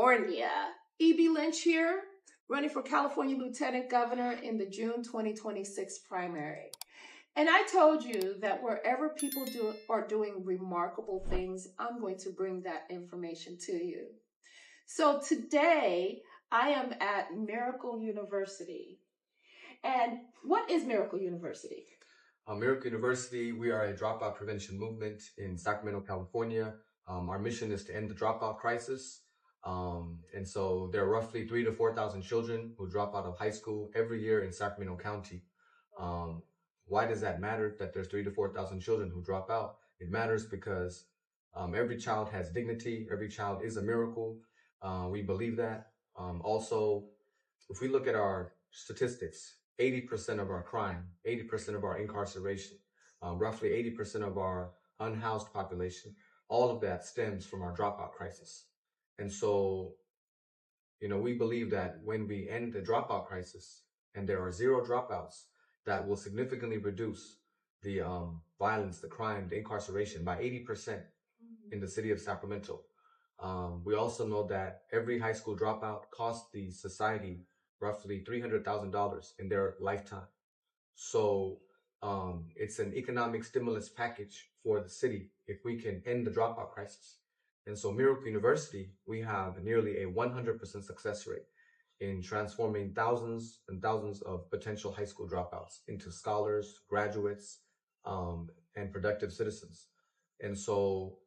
California. Ebie Lynch here, running for California Lieutenant Governor in the June 2026 primary. And I told you that wherever people are doing remarkable things, I'm going to bring that information to you. So today, I am at Miracle University. And what is Miracle University? Miracle University, we are a dropout prevention movement in Sacramento, California. Our mission is to end the dropout crisis. And so there are roughly 3,000 to 4,000 children who drop out of high school every year in Sacramento County. Why does that matter that there's 3,000 to 4,000 children who drop out? It matters because every child has dignity. Every child is a miracle. We believe that. Also, if we look at our statistics, 80% of our crime, 80% of our incarceration, roughly 80% of our unhoused population, all of that stems from our dropout crisis. And so, we believe that when we end the dropout crisis and there are zero dropouts, that will significantly reduce the violence, the crime, the incarceration by 80% in the city of Sacramento. We also know that every high school dropout costs the society roughly $300,000 in their lifetime. So it's an economic stimulus package for the city if we can end the dropout crisis. And so Miracle University, we have nearly a 100% success rate in transforming thousands and thousands of potential high school dropouts into scholars, graduates, and productive citizens. And so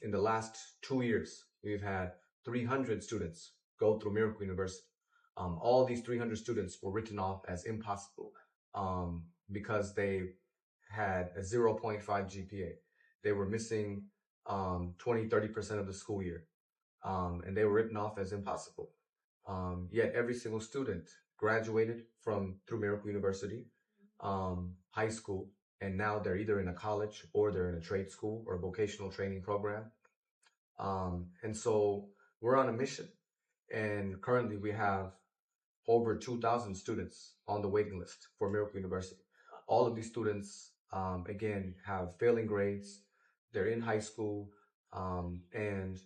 in the last 2 years, we've had 300 students go through Miracle University. All these 300 students were written off as impossible because they had a 0.5 GPA. They were missing 20-30% of the school year, and they were written off as impossible. Yet every single student graduated through Miracle University, high school, and now they're either in a college or they're in a trade school or a vocational training program. And so we're on a mission. And currently we have over 2,000 students on the waiting list for Miracle University. All of these students, again, have failing grades. They're in high school, and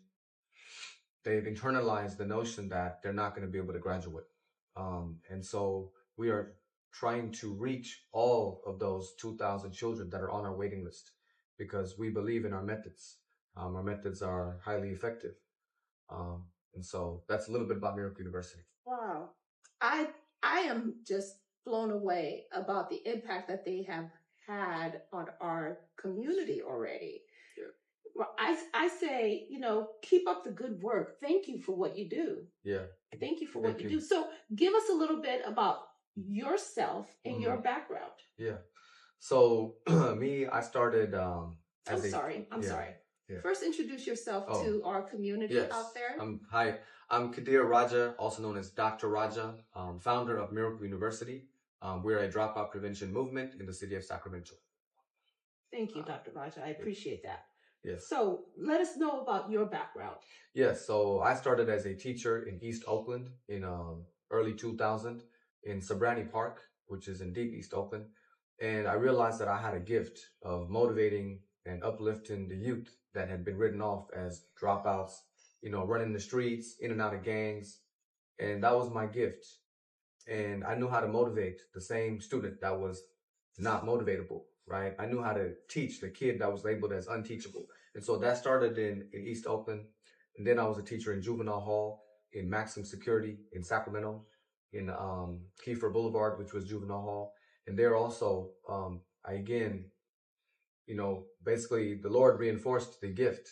they've internalized the notion that they're not going to be able to graduate. And so we are trying to reach all of those 2,000 children that are on our waiting list because we believe in our methods. Our methods are highly effective. And so that's a little bit about Miracle University. Wow. I am just blown away about the impact that they have had on our community already. Yeah. Well, I say, keep up the good work. Thank you for what you do. Yeah. Thank you for what you do. So give us a little bit about yourself and your background. Yeah. So I started I'm sorry. Yeah. First, introduce yourself to our community out there. Hi, I'm Kadhir Raja, also known as Dr. Raja, founder of Miracle University. We're a dropout prevention movement in the city of Sacramento. Thank you, Dr. Raja. I appreciate that. Yes. So let us know about your background. Yes. So I started as a teacher in East Oakland in early 2000 in Sabrani Park, which is in deep East Oakland. And I realized that I had a gift of motivating and uplifting the youth that had been written off as dropouts, running the streets, in and out of gangs. And that was my gift. And I knew how to motivate the same student that was not motivatable, right? I knew how to teach the kid that was labeled as unteachable. And so that started in East Oakland. And then I was a teacher in Juvenile Hall, in Maximum Security in Sacramento, in Kiefer Boulevard, which was Juvenile Hall. And there also, basically the Lord reinforced the gift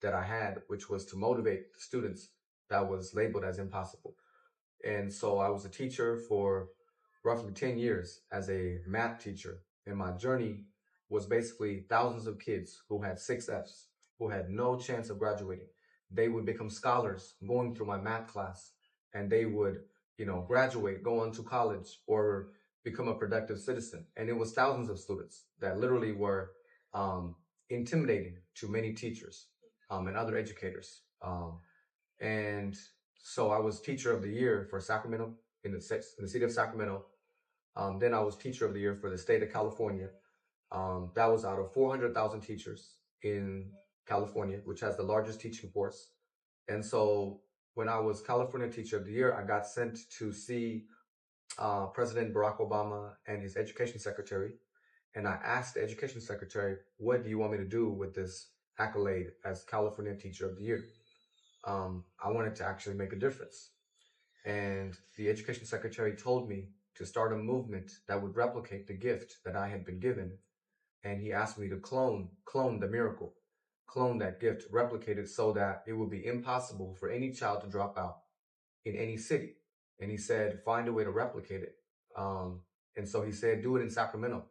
that I had, which was to motivate the students that was labeled as impossible. And so I was a teacher for roughly 10 years as a math teacher. And my journey was basically thousands of kids who had 6 Fs, who had no chance of graduating. They would become scholars going through my math class, and they would, graduate, go on to college, or become a productive citizen. And it was thousands of students that literally were intimidating to many teachers and other educators. And so I was teacher of the year for Sacramento, in the city of Sacramento. Then I was teacher of the year for the state of California. That was out of 400,000 teachers in California, which has the largest teaching force. And so when I was California Teacher of the Year, I got sent to see President Barack Obama and his Education Secretary. And I asked the Education Secretary, what do you want me to do with this accolade as California Teacher of the Year? I wanted to actually make a difference. And the Education Secretary told me to start a movement that would replicate the gift that I had been given. And he asked me to clone the miracle, clone that gift, replicate it so that it would be impossible for any child to drop out in any city. And he said, find a way to replicate it. And so he said, do it in Sacramento.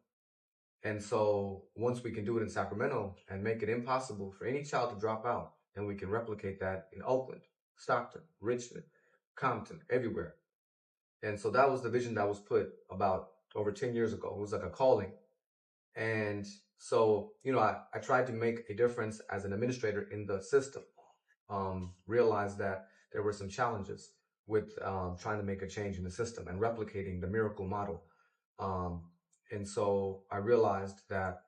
And so once we can do it in Sacramento and make it impossible for any child to drop out, then we can replicate that in Oakland, Stockton, Richmond, Compton, everywhere. And so that was the vision that was put about over 10 years ago. It was like a calling. And so, I tried to make a difference as an administrator in the system. Realized that there were some challenges with trying to make a change in the system and replicating the miracle model. And so I realized that,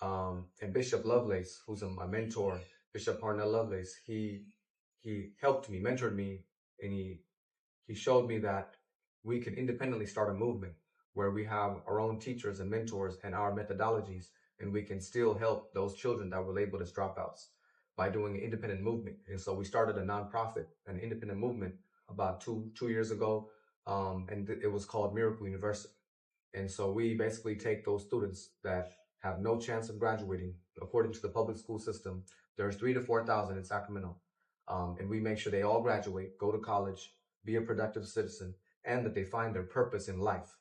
and Bishop Lovelace, who's my mentor, Bishop Parnell Lovelace, he helped me, mentored me, and he showed me that we can independently start a movement where we have our own teachers and mentors and our methodologies, and we can still help those children that were labeled as dropouts by doing an independent movement. And so we started a nonprofit, an independent movement about two years ago, and it was called Miracle University. And so we basically take those students that have no chance of graduating according to the public school system. There's 3,000 to 4,000 in Sacramento. And we make sure they all graduate, go to college, be a productive citizen, and that they find their purpose in life.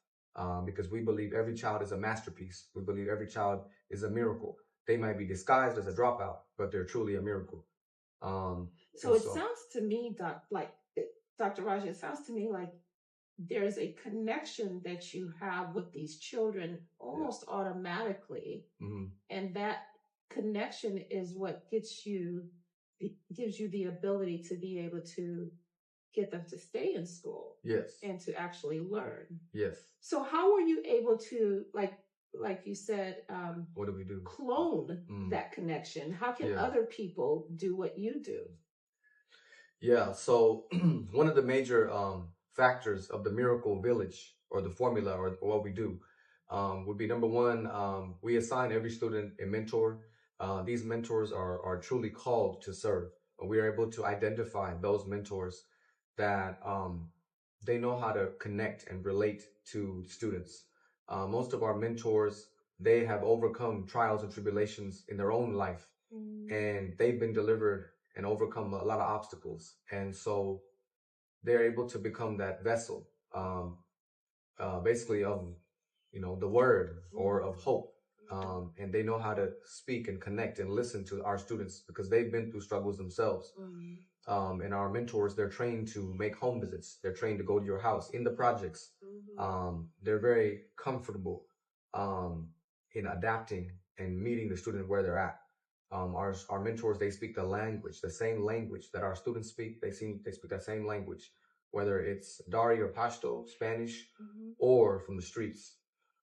Because we believe every child is a masterpiece. We believe every child is a miracle. They might be disguised as a dropout, but they're truly a miracle. So it sounds to me, Dr. Raja, it sounds to me like there's a connection that you have with these children almost automatically. Mm-hmm. And that connection is what gives you the ability to be able to get them to stay in school. Yes. And to actually learn. Yes. So how were you able to, like you said, what do we do? Clone that connection? How can other people do what you do? Yeah. So one of the major factors of the miracle village, or the formula, or what we do, would be, number one, we assign every student a mentor. These mentors are truly called to serve. We are able to identify those mentors that they know how to connect and relate to students. Most of our mentors, they have overcome trials and tribulations in their own life, and they've been delivered and overcome a lot of obstacles. And so they're able to become that vessel, basically of, the word, or of hope. And they know how to speak and connect and listen to our students because they've been through struggles themselves. And our mentors, they're trained to make home visits. They're trained to go to your house in the projects. They're very comfortable in adapting and meeting the student where they're at. Our mentors, they speak the same language that our students speak. They speak that same language, whether it's Dari or Pashto, Spanish, or from the streets.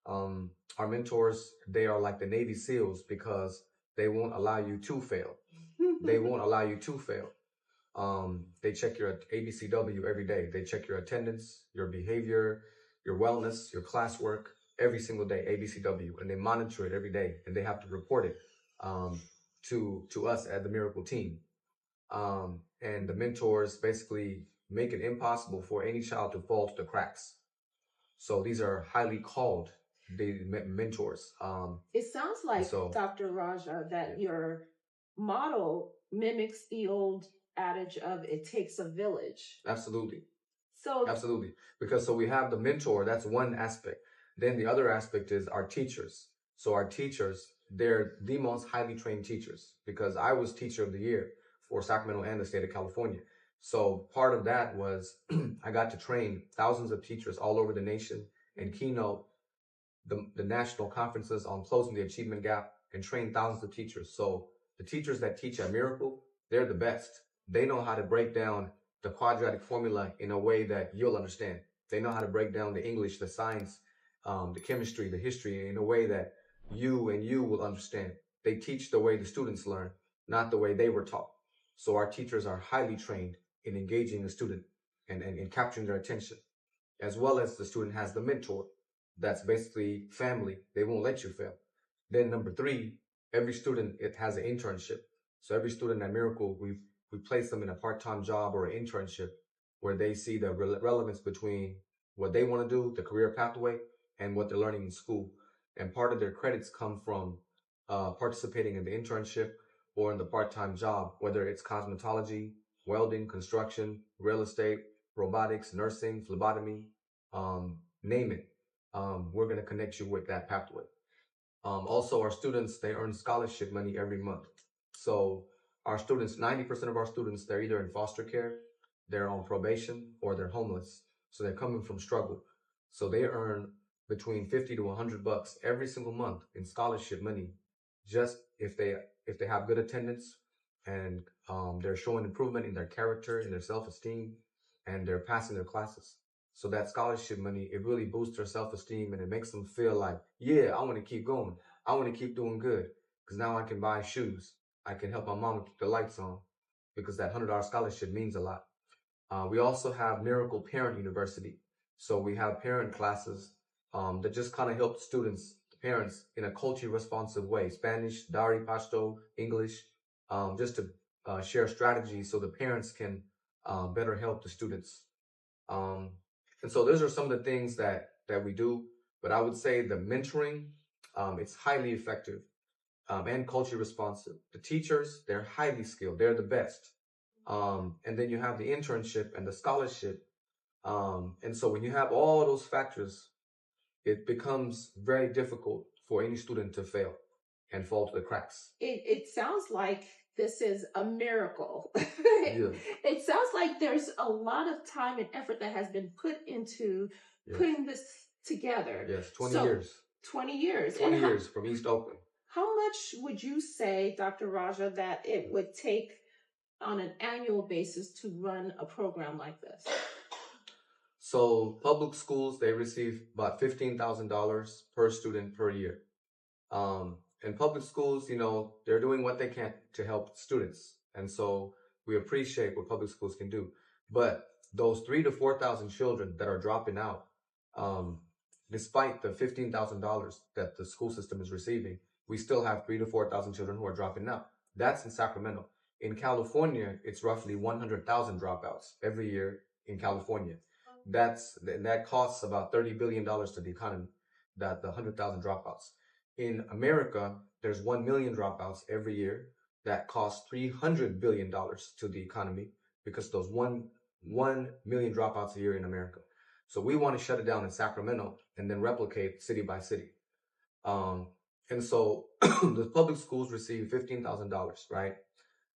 Our mentors, they are like the Navy SEALs because they won't allow you to fail. They won't allow you to fail. They check your ABCW every day. They check your attendance, your behavior, your wellness, your classwork every single day, ABCW, and they monitor it every day, and they have to report it to us at the Miracle Team. And the mentors basically make it impossible for any child to fall to the cracks. So these are highly called mentors. It sounds like, Dr. Raja, that your model mimics the old adage of it takes a village. Absolutely. So absolutely. Because we have the mentor, that's one aspect. Then the other aspect is our teachers. So our teachers, they're the most highly trained teachers, because I was Teacher of the Year for Sacramento and the state of California. So part of that was I got to train thousands of teachers all over the nation and keynote the national conferences on closing the achievement gap and train thousands of teachers. So the teachers that teach at Miracle, they're the best. They know how to break down the quadratic formula in a way that you'll understand. They know how to break down the English, the science, the chemistry, the history in a way that you will understand. They teach the way the students learn, not the way they were taught. So our teachers are highly trained. in engaging a student and capturing their attention, as well as the student has the mentor. That's basically family. They won't let you fail. Then number three, every student, it has an internship. So every student at Miracle, we place them in a part-time job or an internship where they see the relevance between what they want to do, the career pathway, and what they're learning in school. And part of their credits come from participating in the internship or in the part-time job, whether it's cosmetology, welding, construction, real estate, robotics, nursing, phlebotomy, name it. We're going to connect you with that pathway. Also, our students, they earn scholarship money every month. So our students, 90% of our students, they're either in foster care, they're on probation, or they're homeless. So they're coming from struggle. So they earn between 50 to 100 bucks every single month in scholarship money, just if they have good attendance and they're showing improvement in their character, in their self-esteem, and they're passing their classes. So that scholarship money, it really boosts their self-esteem and it makes them feel like, yeah, I want to keep going. I want to keep doing good because now I can buy shoes. I can help my mom keep the lights on because that $100 scholarship means a lot. We also have Miracle Parent University. So we have parent classes that just kind of help students, parents, in a culturally responsive way. Spanish, Dari, Pashto, English, just to share strategies so the parents can better help the students. And so those are some of the things that we do. But I would say the mentoring, it's highly effective and culturally responsive. The teachers, they're highly skilled. They're the best. And then you have the internship and the scholarship. And so when you have all those factors, it becomes very difficult for any student to fail and fall to the cracks. It sounds like this is a miracle. Yeah. It sounds like there's a lot of time and effort that has been put into putting this together. Yes, 20 years. 20 years. 20 years from East Oakland. How much would you say, Dr. Raja, that it would take on an annual basis to run a program like this? So public schools, they receive about $15,000 per student per year. And public schools, you know, they're doing what they can to help students. And so we appreciate what public schools can do. But those 3,000 to 4,000 children that are dropping out, despite the $15,000 that the school system is receiving, we still have 3,000 to 4,000 children who are dropping out. That's in Sacramento. In California, it's roughly 100,000 dropouts every year in California. That costs about $30 billion to the economy, that the 100,000 dropouts. In America, there's 1 million dropouts every year. That costs $300 billion to the economy because those 1 million dropouts a year in America. So we want to shut it down in Sacramento and then replicate city by city. And so the public schools receive $15,000, right,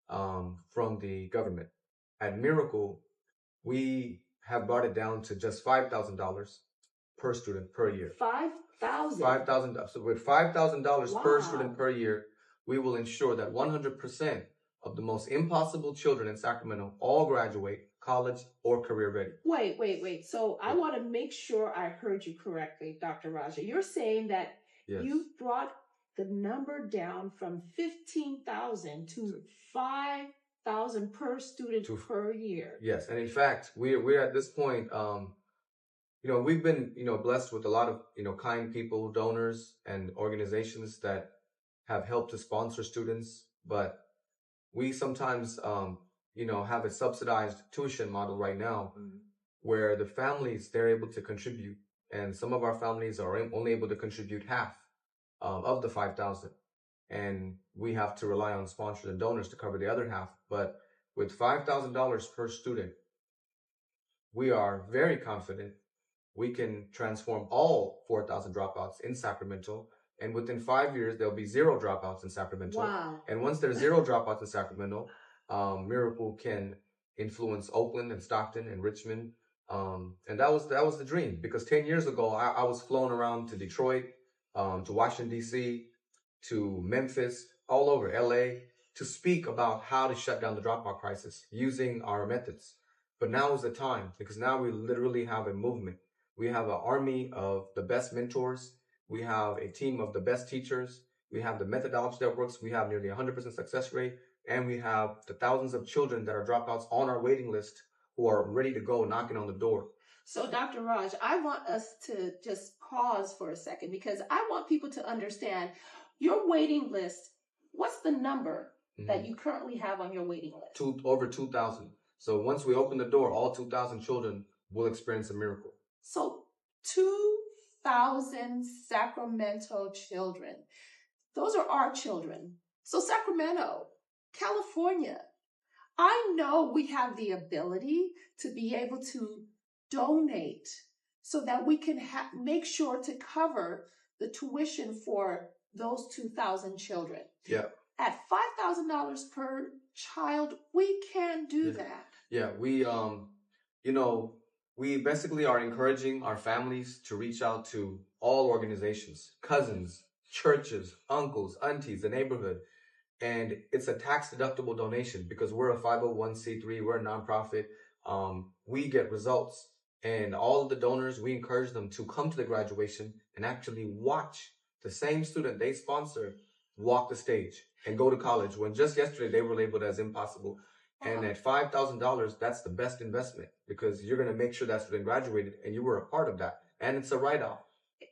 from the government. At Miracle, we have brought it down to just $5,000 per student per year. $5,000. So with $5,000 per student per year, we will ensure that 100% of the most impossible children in Sacramento all graduate college or career ready. Wait. So I want to make sure I heard you correctly, Dr. Raja. You're saying that you brought the number down from 15,000 to 5,000 per student per year. Yes, and in fact, we're at this point. You know, we've been, blessed with a lot of, kind people, donors, and organizations that have helped to sponsor students. But we sometimes, have a subsidized tuition model right now where the families, they're able to contribute. And some of our families are only able to contribute half of the 5,000. And we have to rely on sponsors and donors to cover the other half. But with $5,000 per student, we are very confident we can transform all 4,000 dropouts in Sacramento. And within 5 years, there'll be 0 dropouts in Sacramento. Wow. And once there's 0 dropouts in Sacramento, Miracle can influence Oakland and Stockton and Richmond. And that was the dream, because 10 years ago, I was flown around to Detroit, to Washington, D.C., to Memphis, all over LA, to speak about how to shut down the dropout crisis using our methods. But now is the time, because now we literally have a movement. We have an army of the best mentors. We have a team of the best teachers. We have the methodology that works. We have nearly 100% success rate. And we have the thousands of children that are dropouts on our waiting list who are ready to go knocking on the door. So, Dr. Raj, I want us to just pause for a second because I want people to understand your waiting list. What's the number that you currently have on your waiting list? Over 2,000. So once we open the door, all 2,000 children will experience a miracle. So 2,000 Sacramento children. Those are our children. So Sacramento, California, I know we have the ability to be able to donate so that we can make sure to cover the tuition for those 2,000 children. Yeah. At $5,000 per child, we can do that. Yeah, we, we basically are encouraging our families to reach out to all organizations, cousins, churches, uncles, aunties, the neighborhood. And it's a tax-deductible donation because we're a 501c3, we're a nonprofit. We get results. And all of the donors, we encourage them to come to the graduation and actually watch the same student they sponsor walk the stage and go to college when just yesterday they were labeled as impossible. And at $5,000, that's the best investment because you're going to make sure that student graduated and you were a part of that. And it's a write-off.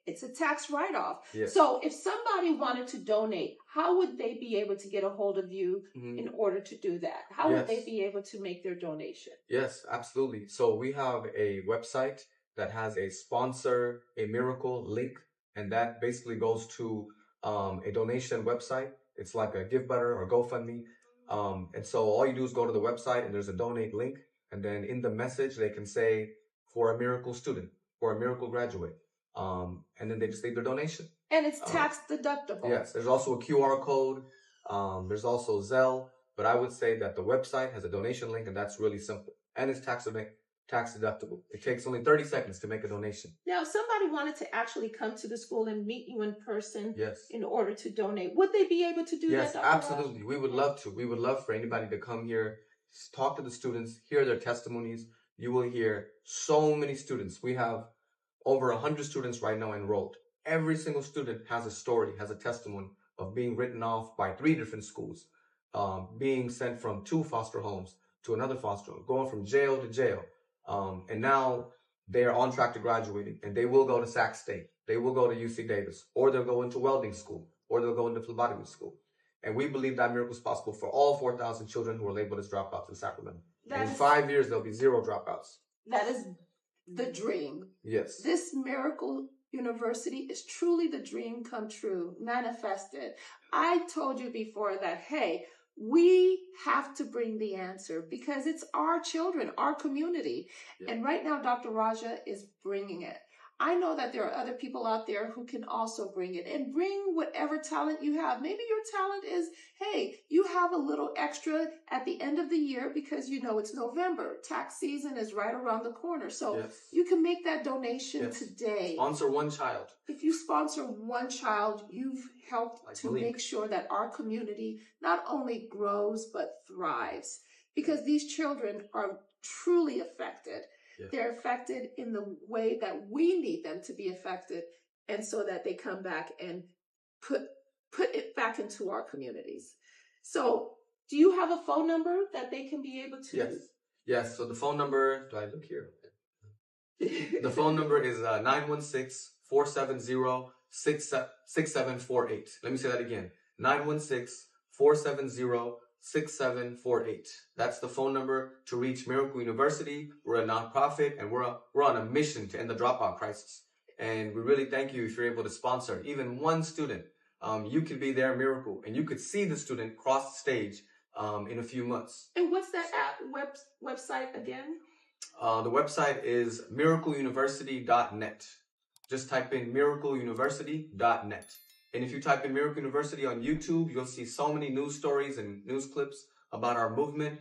It's a tax write-off. Yes. So if somebody wanted to donate, how would they be able to get a hold of you in order to do that? How would they be able to make their donation? Yes, absolutely. So we have a website that has a sponsor a miracle link, and that basically goes to a donation website. It's like a Give Butter or GoFundMe. And so all you do is go to the website and there's a donate link. And then in the message, they can say for a miracle student, for a miracle graduate. And then they just leave their donation. And it's tax deductible. Yes. There's also a QR code. There's also Zelle. But I would say that the website has a donation link and that's really simple. And it's tax deductible. It takes only 30 seconds to make a donation. Now, if somebody wanted to actually come to the school and meet you in person yes. in order to donate, would they be able to do that? Yes, absolutely. We would love to. We would love for anybody to come here, talk to the students, hear their testimonies. You will hear so many students. We have over 100 students right now enrolled. Every single student has a story, has a testimony of being written off by 3 different schools, being sent from 2 foster homes to another foster home, going from jail to jail. And now they are on track to graduating, and they will go to Sac State. They will go to UC Davis, or they'll go into welding school, or they'll go into phlebotomy school. And we believe that miracle is possible for all 4,000 children who are labeled as dropouts in Sacramento. And in 5 years, there'll be 0 dropouts. That is the dream. Yes. This miracle university is truly the dream come true, manifested. I told you before that, hey, we have to bring the answer because it's our children, our community. Yeah. And right now, Dr. Raja is bringing it. I know that there are other people out there who can also bring it and bring whatever talent you have. Maybe your talent is, hey, you have a little extra at the end of the year because you know it's November. Tax season is right around the corner. So yes. You can make that donation yes. today. Sponsor one child. If you sponsor one child, you've helped to make sure that our community not only grows but thrives because these children are truly affected. Yeah. They're affected in the way that we need them to be affected, and so that they come back and put it back into our communities. So, do you have a phone number that they can be able to? Yes. Yes. So the phone number, do I look here? The phone number is 916-470-6748. Let me say that again. 916-470-6748. That's the phone number to reach Miracle University. We're a nonprofit and we're on a mission to end the dropout crisis. And we really thank you if you're able to sponsor even one student. You could be their miracle and you could see the student cross the stage in a few months. And what's that website again? The website is miracleuniversity.net. Just type in miracleuniversity.net. And if you type in Miracle University on YouTube, you'll see so many news stories and news clips about our movement.